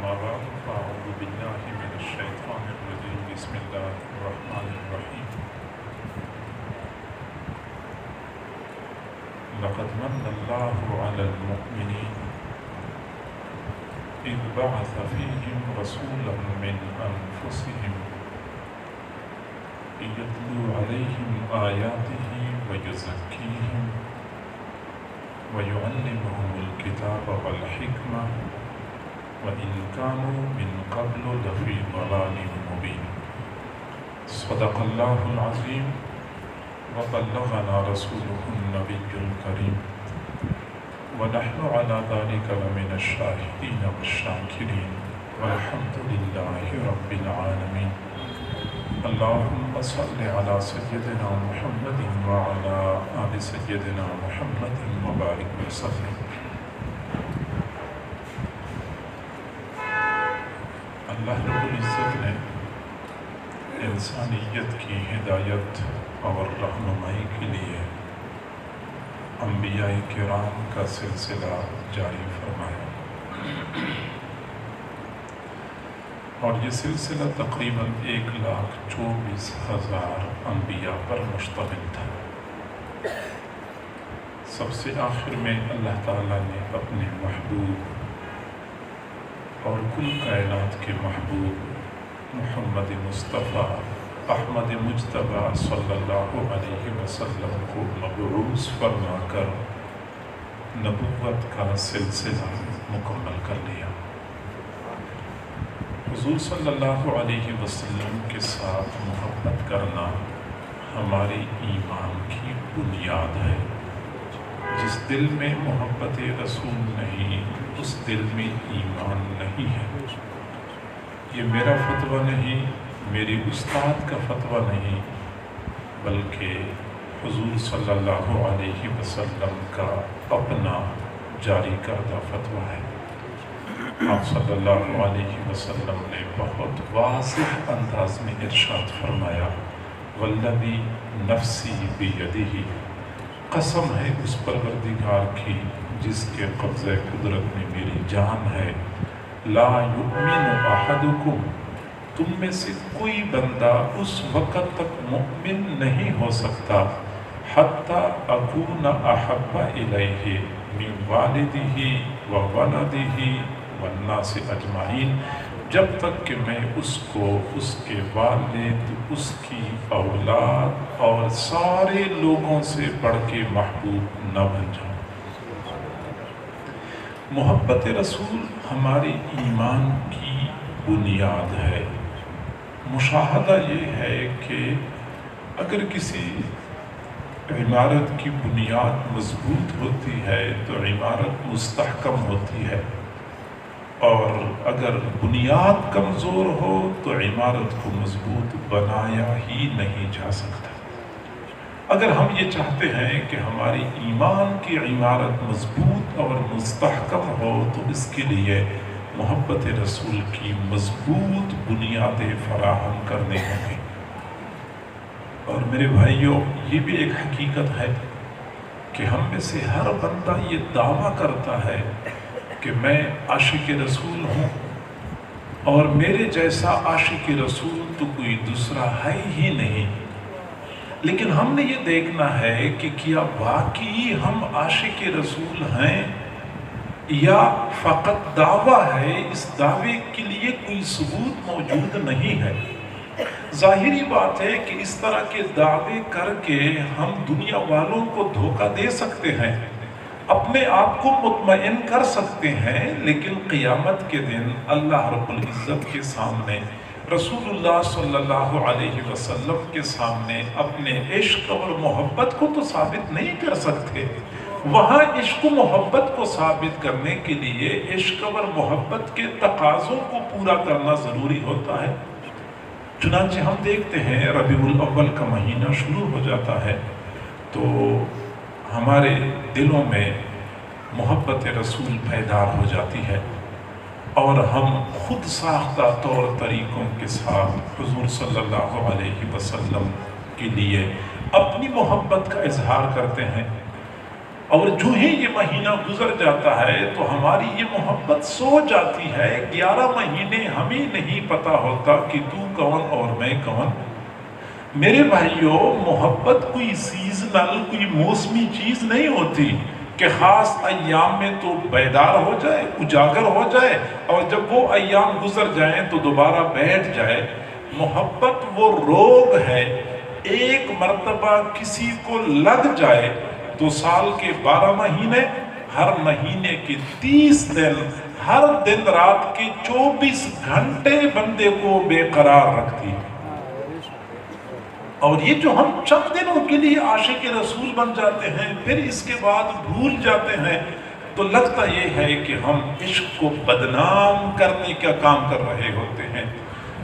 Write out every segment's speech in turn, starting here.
أما بعد فأعوذ بالله من الشيطان الرجيم بسم الله الرحمن الرحيم لقد من الله على المؤمنين إذ بعث فيهم رسولا من أنفسهم يتلو عليهم آياته ويزكيهم ويعلمهم الكتاب والحكمة وإن كانوا من قبل لفي ضلال مبين صدق الله العظيم وبلغنا رسوله النبي الكريم ونحن على ذلك لمن الشاهدين والشاكرين والحمد لله رب العالمين اللهم صل على سيدنا محمد وعلى آل سيدنا محمد وبارك وسلم۔ اللہ رب العزت نے انسانیت کی ہدایت اور رہنمائی کے لیے انبیاء کرام کا سلسلہ جاری فرمایا، اور یہ سلسلہ تقریباً 1,24,000 انبیاء پر مشتمل تھا۔ سب سے آخر میں اللہ تعالیٰ نے اپنے محبوب اور کل کائنات کے محبوب محمد مصطفیٰ احمد مجتبیٰ صلی اللہ علیہ وسلم کو مبعوث فرما کر نبوت کا سلسلہ مکمل کر لیا۔ حضور صلی اللہ علیہ وسلم کے ساتھ محبت کرنا ہماری ایمان کی بنیاد ہے۔ جس دل میں محبت رسول نہیں، اس دل میں ایمان نہیں ہے۔ یہ میرا فتویٰ نہیں، میری استاد کا فتویٰ نہیں، بلکہ حضور صلی اللہ علیہ وسلم کا اپنا جاری کردہ فتویٰ ہے۔ آپ صلی اللہ علیہ وسلم نے بہت واضح انداز میں ارشاد فرمایا، والذی نفسی بیدہ، قسم ہے اس پروردگار کی جس کے قبضہ قدرت میں میری جان ہے، لا یؤمن احدکم، تم میں سے کوئی بندہ اس وقت تک مؤمن نہیں ہو سکتا حتی اکون احب الیہ من والدہ وولدہ والناس اجمعین، جب تک کہ میں اس کو اس کے والد، اس کی اولاد اور سارے لوگوں سے بڑھ کے محبوب نہ بن جاؤں۔ محبت رسول ہمارے ایمان کی بنیاد ہے۔ مشاہدہ یہ ہے کہ اگر کسی عمارت کی بنیاد مضبوط ہوتی ہے تو عمارت مستحکم ہوتی ہے، اور اگر بنیاد کمزور ہو تو عمارت کو مضبوط بنایا ہی نہیں جا سکتا۔ اگر ہم یہ چاہتے ہیں کہ ہماری ایمان کی عمارت مضبوط اور مستحکم ہو تو اس کے لیے محبت رسول کی مضبوط بنیادیں فراہم کرنے ہوں گی۔ اور میرے بھائیوں، یہ بھی ایک حقیقت ہے کہ ہم میں سے ہر بندہ یہ دعویٰ کرتا ہے کہ میں عاشق رسول ہوں، اور میرے جیسا عاشق رسول تو کوئی دوسرا ہے ہی نہیں۔ لیکن ہم نے یہ دیکھنا ہے کہ کیا واقعی ہم عاشق رسول ہیں یا فقط دعویٰ ہے، اس دعوے کے لیے کوئی ثبوت موجود نہیں ہے۔ ظاہری بات ہے کہ اس طرح کے دعوے کر کے ہم دنیا والوں کو دھوکہ دے سکتے ہیں، اپنے آپ کو مطمئن کر سکتے ہیں، لیکن قیامت کے دن اللہ رب العزت کے سامنے، رسول اللہ صلی اللہ علیہ وسلم کے سامنے اپنے عشق اور محبت کو تو ثابت نہیں کر سکتے۔ وہاں عشق و محبت کو ثابت کرنے کے لیے عشق اور محبت کے تقاضوں کو پورا کرنا ضروری ہوتا ہے۔ چنانچہ ہم دیکھتے ہیں ربیع الاول کا مہینہ شروع ہو جاتا ہے تو ہمارے دلوں میں محبت رسول بیدار ہو جاتی ہے، اور ہم خود ساختہ طور طریقوں کے ساتھ حضور صلی اللہ علیہ وسلم کے لیے اپنی محبت کا اظہار کرتے ہیں، اور جو ہی یہ مہینہ گزر جاتا ہے تو ہماری یہ محبت سو جاتی ہے. 11 مہینے ہمیں نہیں پتا ہوتا کہ تو کون اور میں کون. میرے بھائیوں، محبت کوئی سیزنل، کوئی موسمی چیز نہیں ہوتی کہ خاص ایام میں تو بیدار ہو جائے، اجاگر ہو جائے، اور جب وہ ایام گزر جائیں تو دوبارہ بیٹھ جائے. محبت وہ روگ ہے، ایک مرتبہ کسی کو لگ جائے تو سال کے 12 مہینے، ہر مہینے کے 30 دن، ہر دن رات کے 24 گھنٹے بندے کو بے قرار رکھتی ہے. اور یہ جو ہم چند دنوں کے لیے عاشق رسول بن جاتے ہیں، پھر اس کے بعد بھول جاتے ہیں، تو لگتا یہ ہے کہ ہم عشق کو بدنام کرنے کا کام کر رہے ہوتے ہیں.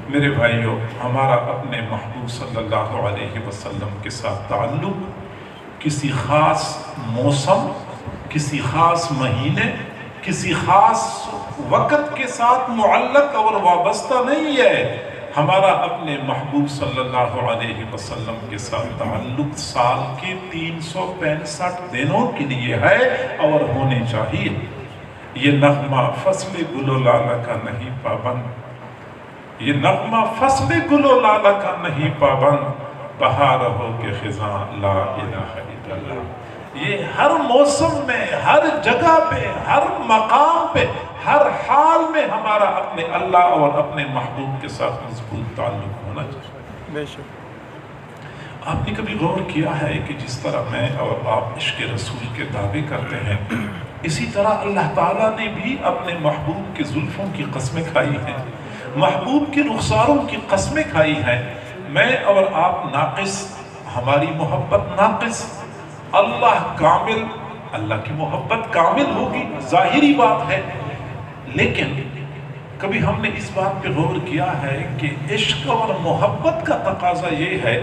میرے بھائیوں، ہمارا اپنے محبوب صلی اللہ علیہ وسلم کے ساتھ تعلق کسی خاص موسم، کسی خاص مہینے، کسی خاص وقت کے ساتھ معلق اور وابستہ نہیں ہے. ہمارا اپنے محبوب صلی اللہ علیہ وسلم کے ساتھ تعلق سال کے 365 دنوں کے لیے ہے اور ہونے چاہیے. یہ نغمہ فصل گل و لالہ کا نہیں پابند، یہ نغمہ فصل گل و لالہ کا نہیں پابند، بہار ہو کے خزاں لا الہ الا اللہ. یہ ہر موسم میں، ہر جگہ پہ، ہر مقام پہ، ہر حال میں ہمارا اپنے اللہ اور اپنے محبوب کے ساتھ مضبوط تعلق ہونا چاہیے. بے شک. آپ نے کبھی غور کیا ہے کہ جس طرح میں اور آپ عشق رسول کے دعوے کرتے ہیں، اسی طرح اللہ تعالیٰ نے بھی اپنے محبوب کے زلفوں کی قسمیں کھائی ہیں، محبوب کے رخساروں کی قسمیں کھائی ہیں. میں اور آپ ناقص، ہماری محبت ناقص، اللہ کامل، اللہ کی محبت کامل ہوگی، ظاہری بات ہے. لیکن کبھی ہم نے اس بات پہ غور کیا ہے کہ عشق اور محبت کا تقاضا یہ ہے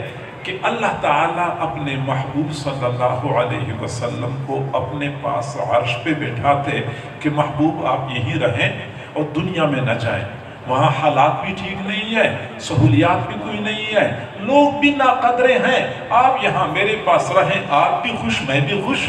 کہ اللہ تعالیٰ اپنے محبوب صلی اللہ علیہ وسلم کو اپنے پاس عرش پہ بٹھاتے کہ محبوب آپ یہی رہیں اور دنیا میں نہ جائیں. وہاں حالات بھی ٹھیک نہیں ہے، سہولیات بھی کوئی نہیں ہے، لوگ بھی ناقدرے ہیں، آپ یہاں میرے پاس رہیں، آپ بھی خوش، میں بھی خوش.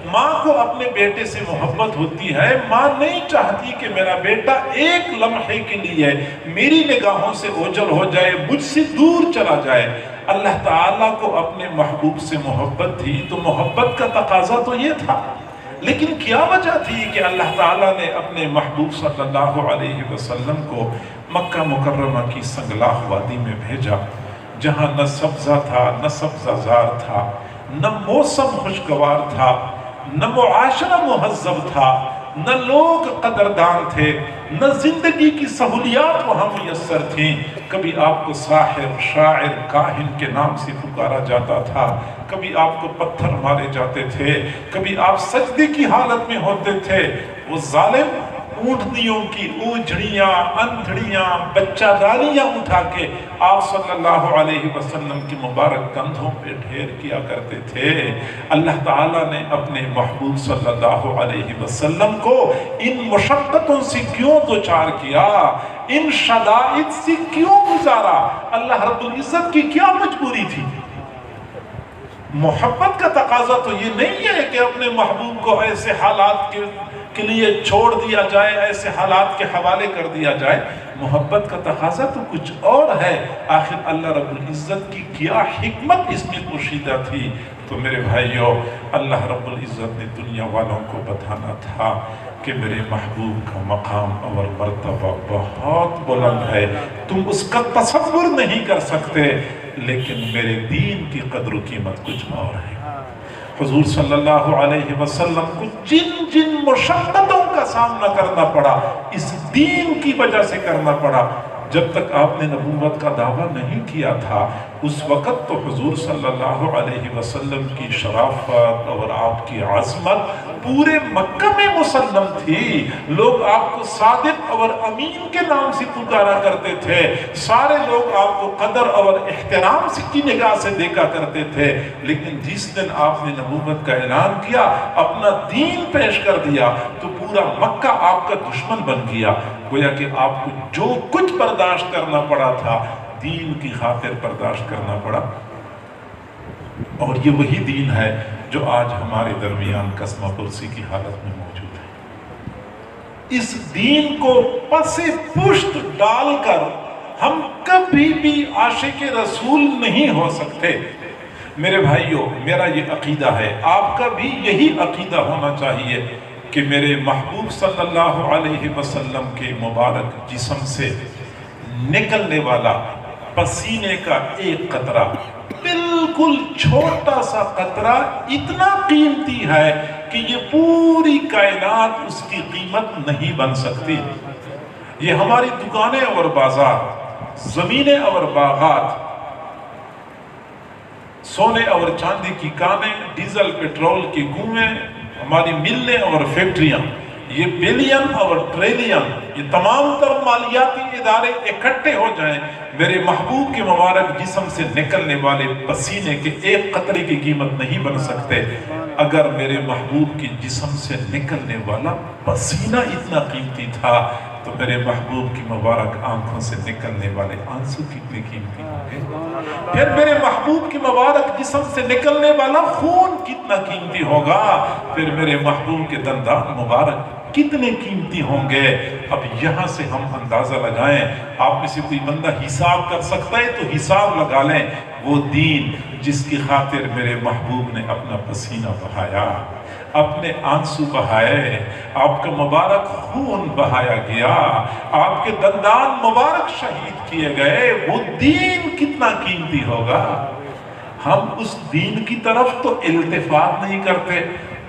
ماں کو اپنے بیٹے سے محبت ہوتی ہے، ماں نہیں چاہتی کہ میرا بیٹا ایک لمحے کے لیے میری نگاہوں سے اوجھل ہو جائے، مجھ سے دور چلا جائے. اللہ تعالیٰ کو اپنے محبوب سے محبت تھی تو محبت کا تقاضا تو یہ تھا. لیکن کیا وجہ تھی کہ اللہ تعالیٰ نے اپنے محبوب صلی اللہ علیہ وسلم کو مکہ مکرمہ کی سنگلاخ وادی میں بھیجا، جہاں نہ سبزہ تھا، نہ سبزہ زار تھا، نہ موسم خوشگوار تھا، نہ معاشرہ مہذب تھا، نہ لوگ قدردان تھے، نہ زندگی کی سہولیات وہاں میسر تھیں. کبھی آپ کو ساحر، شاعر، کاہن کے نام سے پکارا جاتا تھا، کبھی آپ کو پتھر مارے جاتے تھے، کبھی آپ سجدے کی حالت میں ہوتے تھے. وہ ظالم اونٹنیوں کی اوجھڑیاں، اندھڑیاں، بچہ داریاں اٹھا کے آپ صلی اللہ علیہ وسلم کی مبارک کندھوں پہ ڈھیر کیا کرتے تھے. اللہ تعالیٰ نے اپنے محبوب صلی اللہ علیہ وسلم کو ان مشقتوں سے کیوں دوچار کیا، ان شدائد سے کیوں گزارا؟ اللہ رب العزت کی کیا مجبوری تھی؟ محبت کا تقاضا تو یہ نہیں ہے کہ اپنے محبوب کو ایسے حالات کے لیے چھوڑ دیا جائے، ایسے حالات کے حوالے کر دیا جائے. محبت کا تقاضا تو کچھ اور ہے. آخر اللہ رب العزت کی کیا حکمت اس میں پوشیدہ تھی؟ تو میرے بھائیوں، اللہ رب العزت نے دنیا والوں کو بتانا تھا کہ میرے محبوب کا مقام اور مرتبہ بہت بلند ہے، تم اس کا تصور نہیں کر سکتے، لیکن میرے دین کی قدر و قیمت کچھ اور ہے. حضور صلی اللہ علیہ وسلم کو جن جن مشقتوں کا سامنا کرنا پڑا، اس دین کی وجہ سے کرنا پڑا. جب تک آپ نے نبوت کا دعویٰ نہیں کیا تھا، اس وقت تو حضور صلی اللہ علیہ وسلم کی شرافت اور آپ کی عظمت پورے مکہ میں مسلم تھی. لوگ آپ کو صادق اور امین کے نام سے پکارا کرتے تھے، سارے لوگ آپ کو قدر اور احترام کی نگاہ سے دیکھا کرتے تھے. لیکن جس دن آپ نے نبوت کا اعلان کیا، اپنا دین پیش کر دیا، تو پورا مکہ آپ کا دشمن بن گیا. گویا کہ آپ کو جو کچھ برداشت کرنا پڑا تھا، دین کی خاطر برداشت کرنا پڑا. اور یہ وہی دین ہے جو آج ہمارے درمیان قسمہ پرسی کی حالت میں موجود ہے۔ اس دین کو پس پشت ڈال کر ہم کبھی بھی عاشق رسول نہیں ہو سکتے۔ میرے بھائیوں، میرا یہ عقیدہ ہے، آپ کا بھی یہی عقیدہ ہونا چاہیے کہ میرے محبوب صلی اللہ علیہ وسلم کے مبارک جسم سے نکلنے والا پسینے کا ایک قطرہ، بالکل چھوٹا سا قطرہ، اتنا قیمتی ہے کہ یہ پوری کائنات اس کی قیمت نہیں بن سکتی۔ یہ ہماری دکانیں اور بازار، زمینیں اور باغات، سونے اور چاندی کی کانیں، ڈیزل پیٹرول کی کنویں، ہماری ملیں اور فیکٹریاں، یہ بلین اور ٹریلین، یہ تمام تر مالیاتی ادارے اکٹھے ہو جائیں، میرے محبوب کے مبارک جسم سے نکلنے والے پسینے کے ایک قطرے کی قیمت نہیں بن سکتے۔ اگر میرے محبوب کی جسم سے نکلنے والا پسینہ اتنا قیمتی تھا تو میرے محبوب کی مبارک آنکھوں سے نکلنے والے آنسو کتنے قیمتی ہوں گے؟ پھر میرے محبوب کی مبارک جسم سے نکلنے والا خون کتنا قیمتی ہوگا؟ پھر میرے محبوب کے دندان مبارک کتنے قیمتی ہوں گے؟ اب یہاں سے ہم اندازہ لگائیں، آپ میں سے کوئی بندہ حساب کر سکتا ہے تو حساب لگا لیں۔ وہ دین جس کی خاطر میرے محبوب نے اپنا پسینہ بہایا، اپنے آنسو بہائے، آپ کا مبارک خون بہایا گیا، آپ کے دندان مبارک شہید کیے گئے، وہ دین کتنا قیمتی ہوگا؟ ہم اس دین کی طرف تو التفات نہیں کرتے،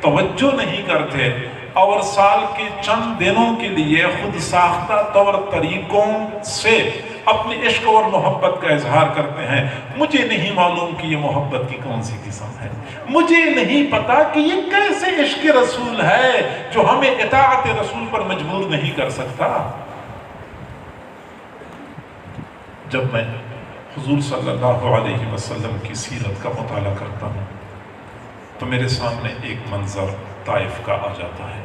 توجہ نہیں کرتے، اور سال کے چند دنوں کے لیے خود ساختہ طور طریقوں سے اپنے عشق اور محبت کا اظہار کرتے ہیں۔ مجھے نہیں معلوم کہ یہ محبت کی کون سی قسم ہے، مجھے نہیں پتا کہ یہ کیسے عشق رسول ہے جو ہمیں اطاعت رسول پر مجبور نہیں کر سکتا۔ جب میں حضور صلی اللہ علیہ وسلم کی سیرت کا مطالعہ کرتا ہوں تو میرے سامنے ایک منظر طائف کا آ جاتا ہے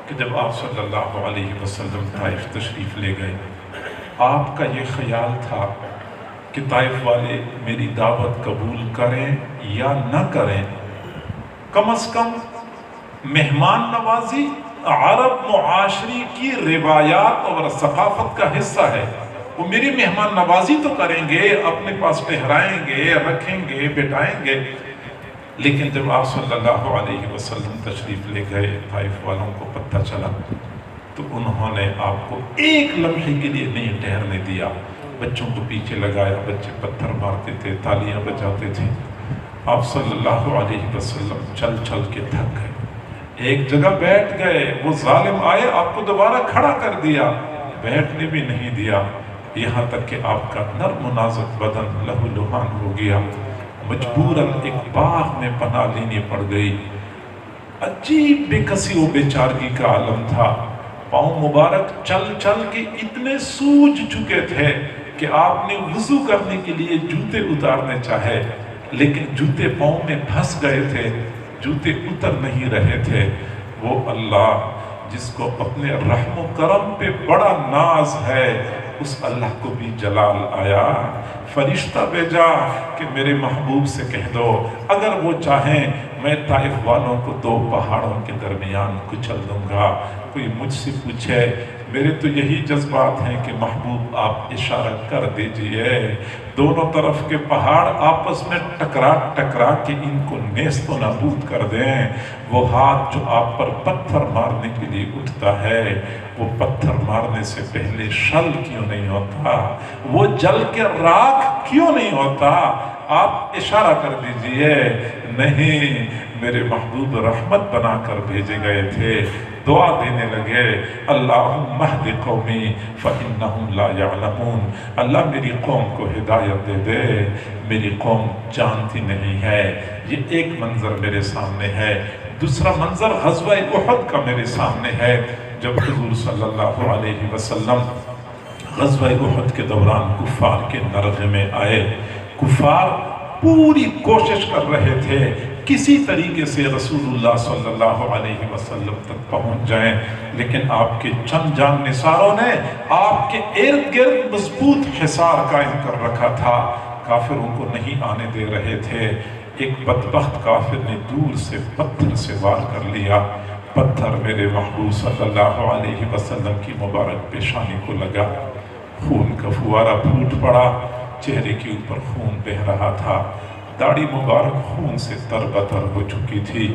کہ جب آپ صلی اللہ علیہ وسلم طائف تشریف لے گئے، آپ کا یہ خیال تھا کہ طائف والے میری دعوت قبول کریں یا نہ کریں، کم از کم مہمان نوازی عرب معاشری کی روایات اور ثقافت کا حصہ ہے، وہ میری مہمان نوازی تو کریں گے، اپنے پاس ٹھہرائیں گے، رکھیں گے، بٹھائیں گے۔ لیکن جب آپ صلی اللہ علیہ وسلم تشریف لے گئے، طائف والوں کو پتہ چلا تو انہوں نے آپ کو ایک لمحے کے لیے نہیں ٹھہرنے دیا، بچوں کو پیچھے لگایا، بچے پتھر مارتے تھے، تالیاں بجاتے تھے۔ آپ صلی اللہ علیہ وسلم چل چل کے تھک گئے، ایک جگہ بیٹھ گئے، وہ ظالم آئے، آپ کو دوبارہ کھڑا کر دیا، بیٹھنے بھی نہیں دیا، یہاں تک کہ آپ کا نرم و نازک بدن لہو لہان ہو گیا، مجبوراً ایک باغ میں پناہ لینی پڑ گئی۔ عجیب بے کسی و بے چارگی کا عالم تھا، پاؤں مبارک چل چل کے اتنے سوج چکے تھے کہ آپ نے وضو کرنے کے لیے جوتے اتارنے چاہے، لیکن جوتے پاؤں میں پھنس گئے تھے، جوتے اتر نہیں رہے تھے۔ وہ اللہ جس کو اپنے رحم و کرم پہ بڑا ناز ہے، اس اللہ کو بھی جلال آیا، فرشتہ بھیجا کہ میرے محبوب سے کہہ دو اگر وہ چاہیں میں طائف والوں کو دو پہاڑوں کے درمیان کچل دوں گا۔ کوئی مجھ سے پوچھے، میرے تو یہی جذبات ہیں کہ محبوب آپ اشارہ کر دیجئے، دونوں طرف کے پہاڑ آپس میں ٹکرا ٹکرا کے ان کو نیست و نابود کر دیں۔ وہ ہاتھ جو آپ پر پتھر مارنے کے لیے اٹھتا ہے، وہ پتھر مارنے سے پہلے شل کیوں نہیں ہوتا؟ وہ جل کے راکھ کیوں نہیں ہوتا؟ آپ اشارہ کر دیجئے۔ نہیں، میرے محبوب رحمت بنا کر بھیجے گئے تھے، دعا دینے لگے، اللہم اہد قومی فإنہم لا یعلمون، اللہ میری قوم کو ہدایت دے دے، میری قوم جانتی نہیں ہے۔ یہ ایک منظر میرے سامنے ہے۔ دوسرا منظر غزوہ احد کا میرے سامنے ہے، جب حضور صلی اللہ علیہ وسلم غزوہ احد کے دوران کفار کے نرغے میں آئے۔ کفار پوری کوشش کر رہے تھے کسی طریقے سے رسول اللہ صلی اللہ علیہ وسلم تک پہنچ جائیں، لیکن آپ کے چند جان نثاروں نے آپ کے ارد گرد مضبوط حصار قائم کر رکھا تھا، کافروں کو نہیں آنے دے رہے تھے۔ ایک بدبخت کافر نے دور سے پتھر سے وار کر لیا، پتھر میرے محبوب صلی اللہ علیہ وسلم کی مبارک پیشانی کو لگا، خون کا فوارہ پھوٹ پڑا، چہرے کے اوپر خون بہہ رہا تھا، داڑھی مبارک خون سے تربتر ہو چکی تھی۔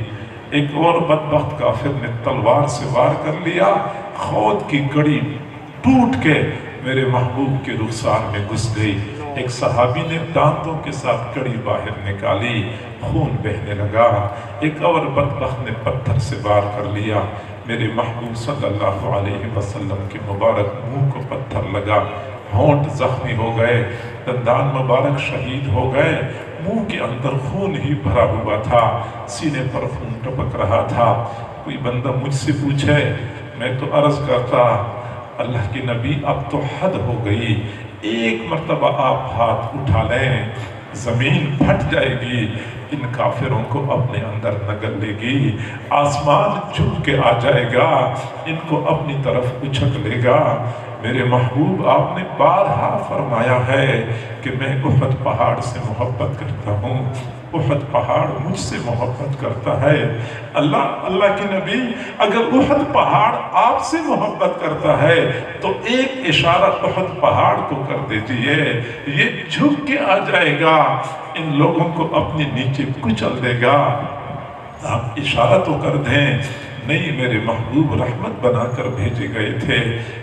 ایک اور بدبخت کافر نے تلوار سے وار کر لیا، خود کی کڑی ٹوٹ کے میرے محبوب کے رخسار میں گھس گئی۔ ایک صحابی نے دانتوں کے ساتھ کڑی باہر نکالی، خون بہنے لگا۔ ایک اور بدبخت نے پتھر سے وار کر لیا، میرے محبوب صلی اللہ علیہ وسلم کے مبارک منہ کو پتھر لگا، ہونٹ زخمی ہو گئے، دندان مبارک شہید ہو گئے، منہ کے اندر خون ہی بھرا ہوا تھا، سینے پر خون ٹپک رہا تھا۔ کوئی بندہ مجھ سے پوچھے، میں تو عرض کرتا اللہ کے نبی اب تو حد ہو گئی، ایک مرتبہ آپ ہاتھ اٹھا لیں زمین پھٹ جائے گی، ان کافروں کو اپنے اندر نگل لے گی، آسمان جھک کے آ جائے گا، ان کو اپنی طرف اچھک لے گا۔ میرے محبوب آپ نے بارہا فرمایا ہے کہ میں احد پہاڑ سے محبت کرتا ہوں، احد پہاڑ مجھ سے محبت کرتا ہے۔ اللہ کے نبی اگر احد پہاڑ آپ سے محبت کرتا ہے تو ایک اشارہ احد پہاڑ کو کر دیجئے، یہ جھک کے آ جائے گا، ان لوگوں کو اپنے نیچے کچل دے گا۔ آپ اشارہ تو کر دیں، نہیں میرے محبوب رحمت بنا کر بھیجے گئے تھے۔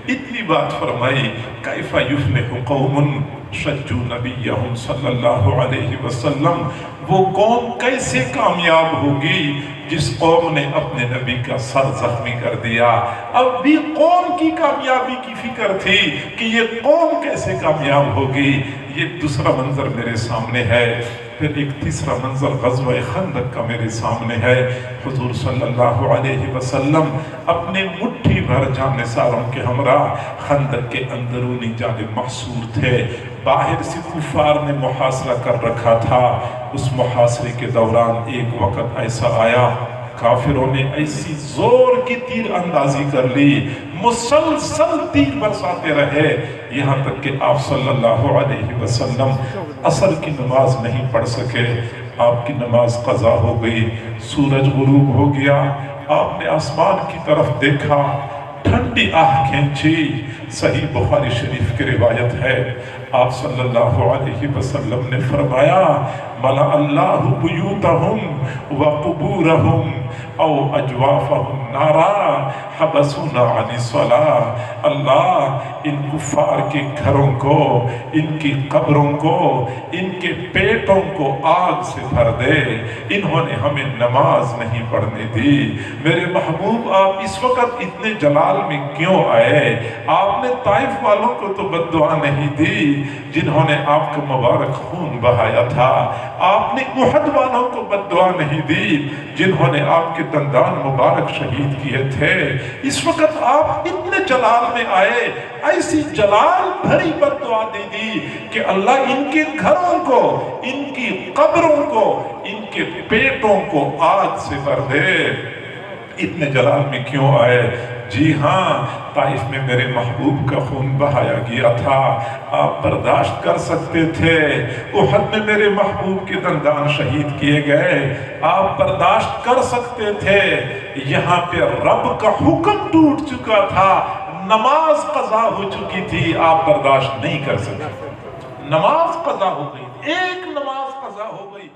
اتنی بات فرمائی، کیف یفلح قوم شجوا نبیہم صلی اللہ علیہ وسلم، وہ قوم کیسے کامیاب ہوگی جس قوم نے اپنے نبی کا سر زخمی کر دیا۔ اب بھی قوم کی کامیابی کی فکر تھی کہ یہ قوم کیسے کامیاب ہوگی۔ یہ دوسرا منظر میرے سامنے ہے۔ پھر ایک تیسرا منظر غزوہ خندق کا میرے سامنے ہے۔ حضور صلی اللہ علیہ وسلم اپنے مٹھی بھر جانثاروں کے ہمراہ خندق کے اندرونی جانب محصور تھے۔ باہر سے کفار نے محاصرہ کر رکھا تھا۔ اس محاصرے کے دوران ایک وقت ایسا آیا، کافروں نے ایسی زور کی تیر اندازی کر لی، مسلسل تیر برساتے رہے، یہاں تک کہ آپ صلی اللہ علیہ وسلم عصر کی نماز نہیں پڑھ سکے۔ آپ کی نماز قضا ہو گئی، سورج غروب ہو گیا، آپ نے آسمان کی طرف دیکھا، ٹھنڈی آہ کھینچی۔ صحیح بخاری شریف کی روایت ہے، آپ صلی اللہ علیہ وسلم نے فرمایا مَلَأَ اللَّهُ بُيُوتَهُمْ وَقُبُورَهُمْ او اجوافهم نارا حبسونا عن الصلاة۔ اللہ ان کفار کے گھروں کو، ان کی قبروں کو، ان کے پیٹوں کو آگ سے بھر دے، انہوں نے ہمیں نماز نہیں پڑھنے دی۔ میرے محبوب آپ اس وقت اتنے جلال میں کیوں آئے؟ آپ نے طائف والوں کو تو بد دعا نہیں دی جنہوں نے آپ کا مبارک خون بہایا تھا، آپ نے احد والوں کو بد دعا نہیں دی جنہوں نے آپ کے دندان مبارک شہید کیے تھے۔ اس وقت آپ اتنے جلال میں آئے، ایسی جلال بھری بد دعا دے دی کہ اللہ ان کے گھروں کو، ان کی قبروں کو، ان کے پیٹوں کو آگ سے بھر دے۔ اتنے جلال میں کیوں آئے؟ جی ہاں، طائف میں میرے محبوب کا خون بہایا گیا تھا، آپ برداشت کر سکتے تھے۔ احد میں میرے محبوب کے دندان شہید کیے گئے، آپ برداشت کر سکتے تھے۔ یہاں پہ رب کا حکم ٹوٹ چکا تھا، نماز قضا ہو چکی تھی، آپ برداشت نہیں کر سکتے۔ نماز قضا ہو گئی، ایک نماز قضا ہو گئی۔